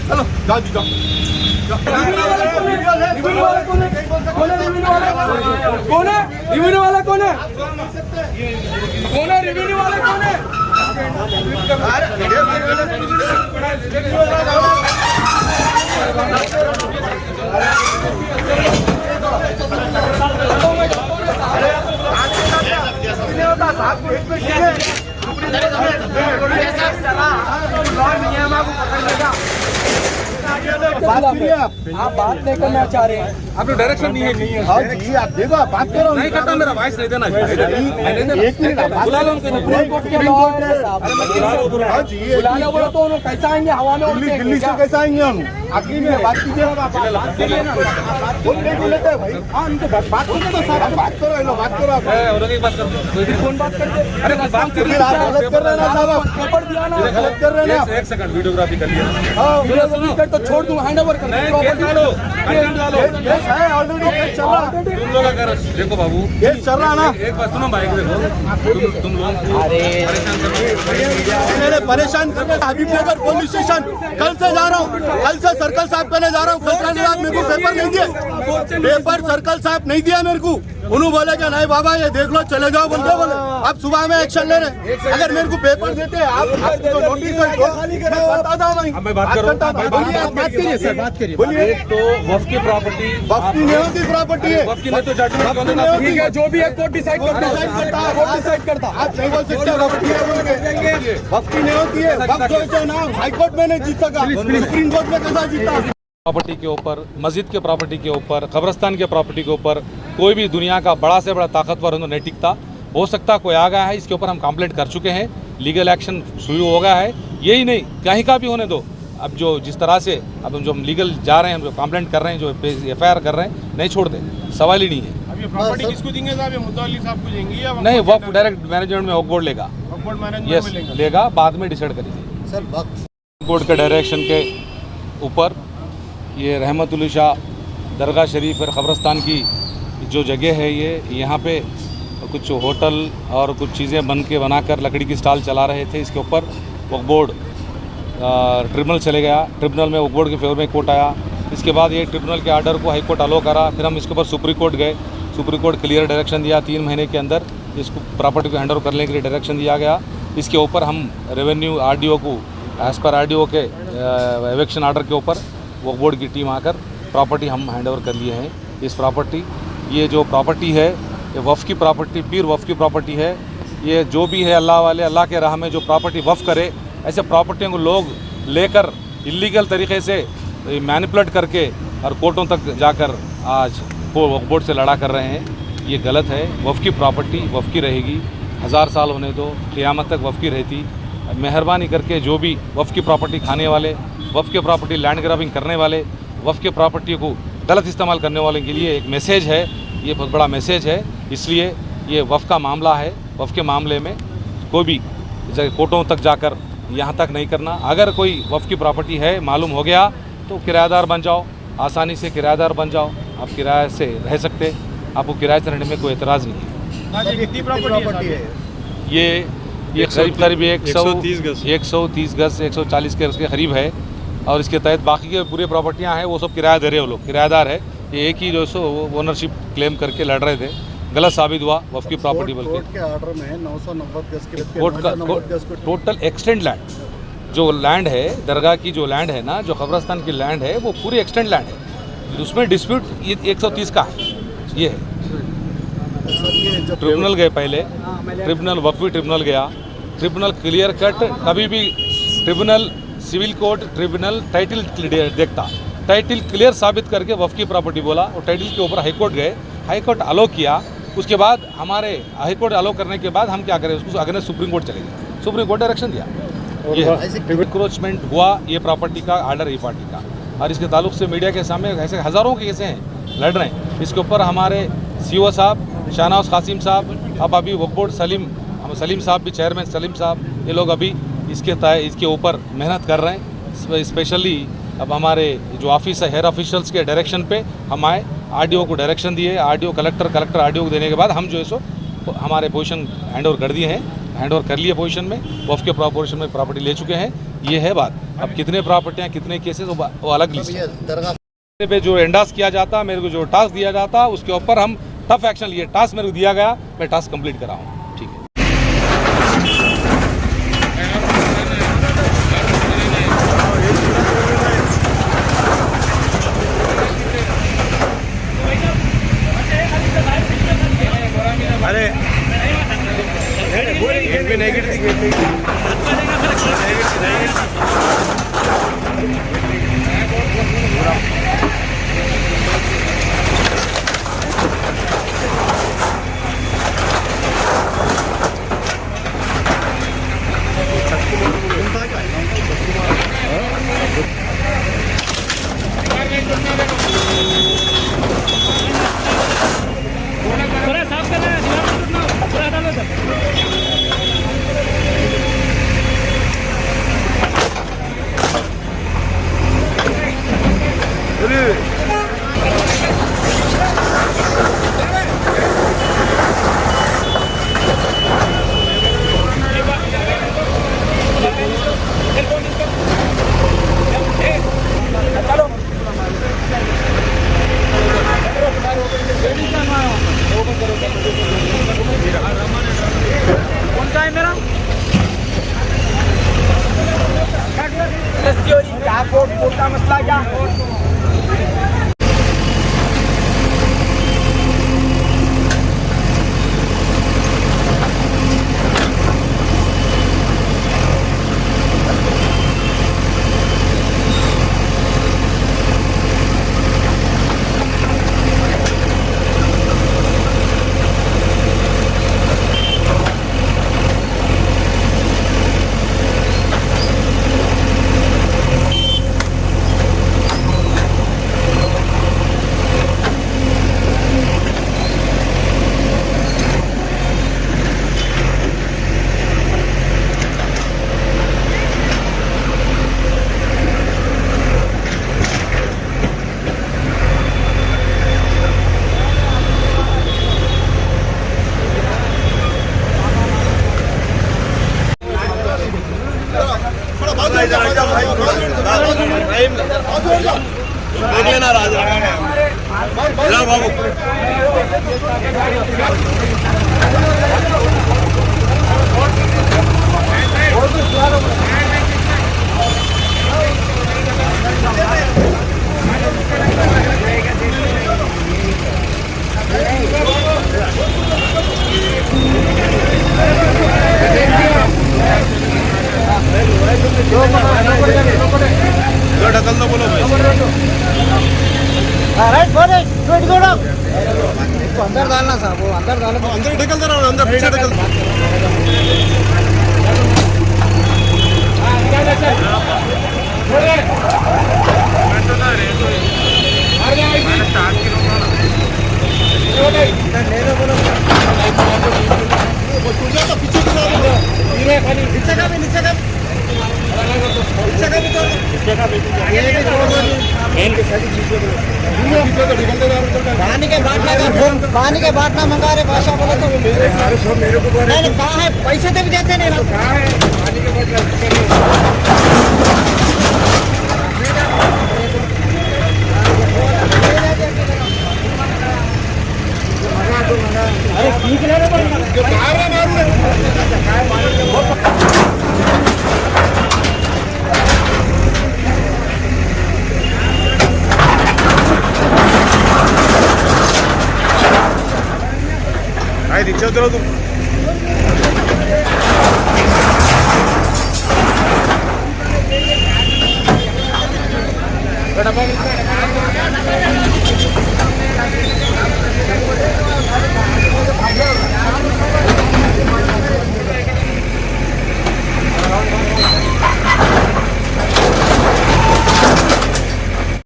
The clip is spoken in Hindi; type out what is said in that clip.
चलो जाओ जी जाओ। कौन है रिव्यू वाला? कौन है रिव्यू वाला? कौन है? आप बात नहीं करना चाह रहे हैं, आप लोग डायरेक्शन नहीं है। हाँ जी आप देखो आप बात करो। नहीं करता, मेरा वॉइस नहीं देना। एक मिनट बुला लो उनको। सुप्रीम कोर्ट के लॉ है। हाँ जी बुला लो बोलो तो उन्होंने कैसा आएंगे? हवा में उड़ते हैं दिल्ली से क्या? कैसे आएंगे हम? आखिरी में बात कीजिए। बात करिए ना। बोल लेते हैं भाई। हाँ उनको बात करने दो साहब। बात करो बात करो आप। कौन बात करते? अरे बात कर फिर आप गलत कर रहे हैं ना साहब। पेपर दिया ना, गलत कर रहे हैं ना। एक सेकंड वीडियोग्राफी कर लिया। हाँ तो छोड़ दूं, हैंड ओवर कर दूं। केस है ऑलरेडी। केस चल रहा है। तुम लोग अगर देखो बाबू, केस चल रहा है ना। एक बात सुनो, बाइक देखो, तुम लोग मैंने परेशान कर हबीबनगर पुलिस स्टेशन कल से जा रहा हूँ। कल से सर्कल साहब करने जा रहा हूँ। खतरा निवास मेरे को पेपर नहीं दिए। पेपर सर्कल साहब नहीं दिया मेरे को। उन्होंने बोले कि नहीं बाबा ये देख लो चले जाओ। बोलते बोले आप सुबह में एक्शन ले रहे। अगर मेरे को पेपर देते आप तो नोटिस बताता भाई। मैं बात कर रहा हूँ। बात करिए सर, बात करिए। बोलिए। एक तो वक्फ की प्रॉपर्टी, वक्त की नहीं होती प्रॉपर्टी है। वक्फ की नहीं तो जजमेंट ठीक है, जो भी है कोर्ट डिसाइड करता है। कोर्ट डिसाइड करता है। आप नहीं बोल सकते प्रॉपर्टी है बोल के। वक्त की नहीं होती है। वक्त जो है ना हाई कोर्ट में नहीं जीत सका, सुप्रीम कोर्ट में कैसा जीता? प्रॉपर्टी के ऊपर, मस्जिद के प्रॉपर्टी के ऊपर, कब्रस्तान के प्रॉपर्टी के ऊपर कोई भी दुनिया का बड़ा से बड़ा ताकतवर नहीं टिकता। हो सकता कोई आ गया है, इसके ऊपर हम कंप्लेंट कर चुके हैं, लीगल एक्शन शुरू हो गया है। यही नहीं, कहीं का भी होने दो। अब जो जिस तरह से अब हम जो लीगल जा रहे हैं, हम जो कंप्लेंट कर रहे हैं, जो FIR कर रहे हैं, नहीं छोड़ दें, सवाल ही नहीं है। अब ये प्रॉपर्टी किसको देंगे साहब? ये मुद्दअली साहब को देंगे या नहीं, वक्फ डायरेक्ट मैनेजमेंट में वक्फ बोर्ड लेगा। वक्फ बोर्ड मैनेजमेंट यस में लेंगे? लेगा, बाद में डिसाइड करेंगे। सर वक्त बोर्ड के डायरेक्शन के ऊपर ये रहमतुल्लाह शाह दरगाह शरीफ और क़ब्रस्तान की जो जगह है, ये यहाँ पे कुछ होटल और कुछ चीज़ें बनाकर लकड़ी की स्टॉल चला रहे थे। इसके ऊपर वक्फ बोर्ड ट्रिब्यूनल चले गया। ट्रिब्यूनल में वक्फ बोर्ड के फेवर में कोर्ट आया। इसके बाद ये ट्रिब्यूनल के आर्डर को हाई कोर्ट अलो करा। फिर हम इसके ऊपर सुप्रीम कोर्ट गए। सुप्रीम कोर्ट क्लियर डायरेक्शन दिया, 3 महीने के अंदर इसको प्रॉपर्टी को हैंडओवर करने के लिए डायरेक्शन दिया गया। इसके ऊपर हम रेवेन्यू RDO को एज़ पर RDO के एविक्शन आर्डर के ऊपर वक्फ बोर्ड की टीम आकर प्रॉपर्टी हम हैंडओवर कर लिए हैं। ये जो प्रॉपर्टी है, ये वफ़ की प्रॉपर्टी, पीर वफ़ की प्रॉपर्टी है। ये जो भी है अल्लाह वाले, अल्लाह के राह में जो प्रॉपर्टी वफ़ करे, ऐसे प्रॉपर्टियों को लोग लेकर इलीगल तरीके से मैनिपुलेट करके और कोर्टों तक जाकर आज वक्फ बोर्ड से लड़ा कर रहे हैं। ये गलत है। वफ़ की प्रॉपर्टी वफ़ की रहेगी, 1000 साल होने दो, क़यामत तक वफ़ की रहती। मेहरबानी करके जो भी वफ़ की प्रॉपर्टी खाने वाले, वफ़ के प्रॉपर्टी लैंड ग्रैबिंग करने वाले, वफ़ के प्रॉपर्टी को गलत इस्तेमाल करने वाले के लिए एक मैसेज है, ये बहुत बड़ा मैसेज है। इसलिए ये वफ़ का मामला है। वफ़ के मामले में कोई भी कोर्टों तक जाकर यहाँ तक नहीं करना। अगर कोई वफ़ की प्रॉपर्टी है, मालूम हो गया, तो किराएदार बन जाओ, आसानी से किराएदार बन जाओ। आप किराए से रह सकते, आपको किराए से रहने में कोई एतराज़ नहीं है। कितनी प्रॉपर्टी है? ये करीब 130 गज 140 के करीब है। और इसके तहत बाकी के पूरे प्रॉपर्टियां हैं, वो सब किराया दे रहे हो लोग, किराएदार है। ये एक ही जो सो ओनरशिप क्लेम करके लड़ रहे थे, गलत साबित हुआ वफ़ की प्रॉपर्टी। बल्कि कोर्ट के ऑर्डर में 990 गज के कोर्ट का टोटल एक्सटेंड लैंड, जो लैंड है दरगाह की, जो लैंड है ना, जो कब्रस्तान की लैंड है, वो पूरी एक्सटेंड लैंड है। उसमें डिस्प्यूट ये 130 का है। ये है, ट्रिब्यूनल गए पहले, ट्रिब्यूनल वक्फी ट्रिब्यूनल गया, ट्रिब्यूनल क्लियर कट। कभी भी tribunal, civil court tribunal title देखता, टाइटल क्लियर साबित करके वफ़ की प्रॉपर्टी बोला, और टाइटल के ऊपर हाईकोर्ट गए, हाईकोर्ट अलो किया। उसके बाद हमारे हाईकोर्ट अलो करने के बाद हम क्या करें, उसको अगेंस्ट सुप्रीम कोर्ट चले गए। सुप्रीम कोर्ट डायरेक्शन दिया। ये इंक्रोचमेंट हुआ, ये प्रॉपर्टी का आर्डर ई पार्टी का, और इसके ताल्लुक से मीडिया के सामने ऐसे हज़ारों के केसें हैं, लड़ रहे हैं। इसके ऊपर हमारे CO साहब, शाहनवाज कासिम साहब, अब अभी वक्फ बोर्ड सलीम साहब भी, चेयरमैन सलीम साहब, ये लोग अभी इसके ऊपर मेहनत कर रहे हैं। स्पेशली अब हमारे जो ऑफिस है, हेयर ऑफिशियल्स के डायरेक्शन पे हम आए, RDO को डायरेक्शन दिए, RDO कलेक्टर RDO को देने के बाद हम जो है सो हमारे पोजीशन हैंड ओवर कर दिए हैं, हैंड ओवर कर लिए पोजीशन में, वफ़ के पोजीशन में प्रॉपर्टी ले चुके हैं। ये है बात। अब कितने प्रॉपर्टियाँ कितने केसेस वो अलग लिस्ट है। पे जो एंडास किया जाता, मेरे को जो टास्क दिया जाता, उसके ऊपर हम टफ एक्शन लिए। टास्क मेरे को दिया गया, मैं टास्क कंप्लीट कर रहा हूँ। ठीक है। क्या मसला क्या? अंदर डालना साहब, वो अंदर डालना, अंदर ढकल दे रहा, अंदर पीछे ढकल। पानी के बाद ना मंगा रहे भाषा बोले तो मेरे को नहीं कहाँ है, पैसे तो भी देते नहीं अरे ठीक ले रिक्शा उतरो तुम। बड़ा